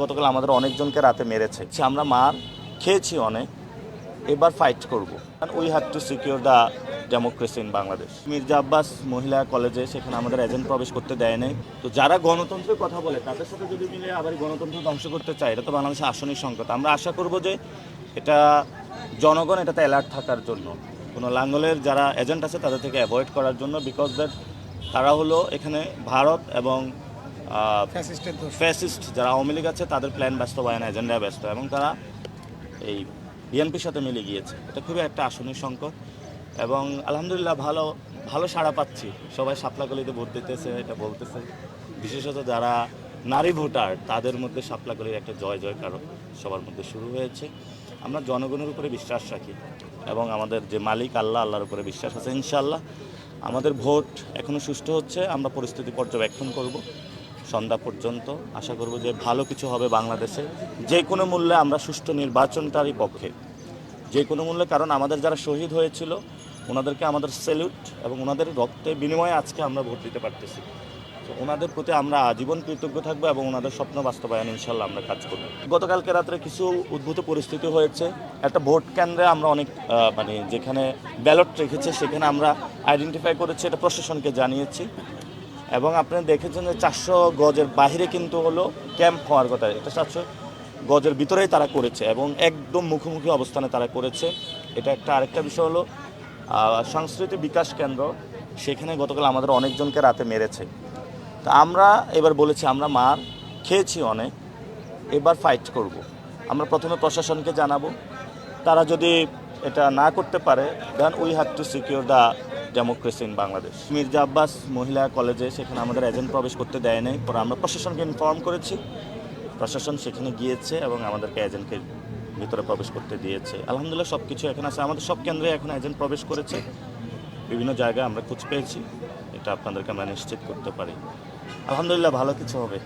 গতকাল আমাদের অনেকজনকে রাতে মেরেছে, আমরা মার খেয়েছি অনেক, এবার ফাইট করব। We have to secure the democracy in Bangladesh. Mirza Abbas মহিলা কলেজে, সেখানে আমাদের এজেন্ট প্রবেশ করতে দেয় নাই। তো যারা গণতন্ত্রের কথা বলে তাদের সাথে যদি মিলে আবার গণতন্ত্র ধ্বংস করতে চায়, এটা তো বাংলাদেশের আসনের সংকট। আমরা আশা করব যে এটা জনগণ এটাতে অ্যালার্ট থাকার জন্য, কোনো লাঙ্গলের যারা এজেন্ট আছে তাদের থেকে অ্যাভয়েড করার জন্য, বিকজ দ্যাট তারা হলো এখানে ভারত এবং ফ্যাসিস্ট যারা আওয়ামী লীগ আছে তাদের প্ল্যান বাস্তবায়ন এজেন্ডায় ব্যস্ত, এবং তারা এই বিএনপির সাথে মিলে গিয়েছে। এটা খুবই একটা আসনের সংকট, এবং আলহামদুলিল্লাহ ভালো ভালো সাড়া পাচ্ছি। সবাই শাপলাকলিতে ভোট দিতেছে, এটা বলতেছে। বিশেষত যারা নারী ভোটার তাদের মধ্যে শাপলাকলির একটা জয় জয়কার সবার মধ্যে শুরু হয়েছে। আমরা জনগণের উপরে বিশ্বাস রাখি, এবং আমাদের যে মালিক আল্লাহর উপরে বিশ্বাস আছে। ইনশাআল্লাহ আমাদের ভোট এখনও সুষ্ঠু হচ্ছে, আমরা পরিস্থিতি পর্যবেক্ষণ করব সন্ধ্যা পর্যন্ত। আশা করব যে ভালো কিছু হবে বাংলাদেশে, যে কোনো মূল্যে আমরা সুষ্ঠু নির্বাচনটারই পক্ষে, যে কোনো মূল্যে। কারণ আমাদের যারা শহীদ হয়েছিল ওনাদেরকে আমাদের স্যালুট, এবং ওনাদের রক্তের বিনিময়ে আজকে আমরা ভোট দিতে পারতেছি। তো ওনাদের প্রতি আমরা আজীবন কৃতজ্ঞ থাকবো, এবং ওনাদের স্বপ্ন বাস্তবায়ন ইনশাল্লাহ আমরা কাজ করব। গতকালকে রাত্রে কিছু উদ্ভূত পরিস্থিতি হয়েছে। একটা ভোট কেন্দ্রে আমরা অনেক যেখানে ব্যালট রেখেছে সেখানে আমরা আইডেন্টিফাই করেছি, এটা প্রশাসনকে জানিয়েছি। এবং আপনারা দেখেছেন যে 400 গজের বাহিরে কিন্তু হলো ক্যাম্প হওয়ার কথা, এটা 400 গজের ভিতরেই তারা করেছে, এবং একদম মুখোমুখি অবস্থানে তারা করেছে। এটা একটা। আরেকটা বিষয় হলো সংস্কৃতি বিকাশ কেন্দ্র, সেখানে গতকাল আমাদের অনেকজনকে রাতে মেরেছে। তা আমরা এবার বলেছি আমরা মার খেয়েছি অনেক, এবার ফাইট করব। আমরা প্রথমে প্রশাসনকে জানাবো, তারা যদি এটা না করতে পারে, then we have to secure the democracy in Bangladesh. Mirza Abbas মহিলা কলেজে, সেখানে আমাদের এজেন্ট প্রবেশ করতে দেয় নাই। পরে আমরা প্রশাসনকে ইনফর্ম করেছি, প্রশাসন সেখানে গিয়েছে এবং আমাদেরকে এজেন্টকে ভিতরে প্রবেশ করতে দিয়েছে। আলহামদুলিল্লাহ সব কিছু এখানে আছে, আমাদের সব কেন্দ্রে এখন এজেন্ট প্রবেশ করেছে। বিভিন্ন জায়গায় আমরা খোঁজ পেয়েছি, এটা আপনাদেরকে আমরা নিশ্চিত করতে পারি। আলহামদুলিল্লাহ ভালো কিছু হবে।